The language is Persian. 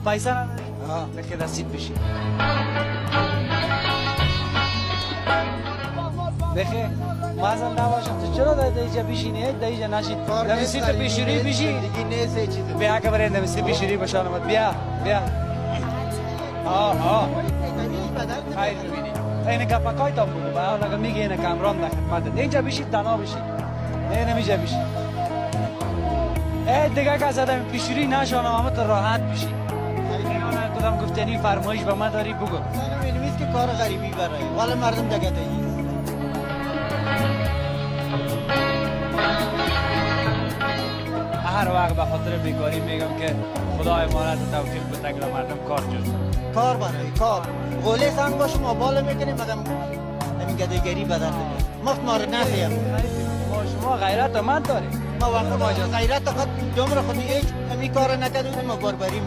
پیسه نداری؟ بخی دستید بشی بخی مازم نباشم تو چرا در اینجا بشینی؟ در اینجا نشید دمیسی تو بیشوری بشی دیگه نیسته چیزی بیا که برای دمیسی بیشوری بشان آمد بیا خیر ببینی این کپکای تا بود با اون اگه میگه این کامران در خدمت اینجا بشید تنها بشید نه نمیجا بشید دیگه که زدم بیشوری نشان آمد راحت بشید این کدام گفتنی فرمایش به من داری بگو سنم اینمیز که کار غریبی برای والا مردم دگه تایی هر وقت به خاطر بیکاری میگم که خدا امانت توفیق بده که مردم کار جز کار برای کار غوله سنگ باشه ما بالا میکنیم مگم همین گدهگری بدن مفت ما رو نخیم ما شما غیرت من داریم ما وقت غیرت خود جمعه خودی هیچ همین کار نکرده ما باربری میکنیم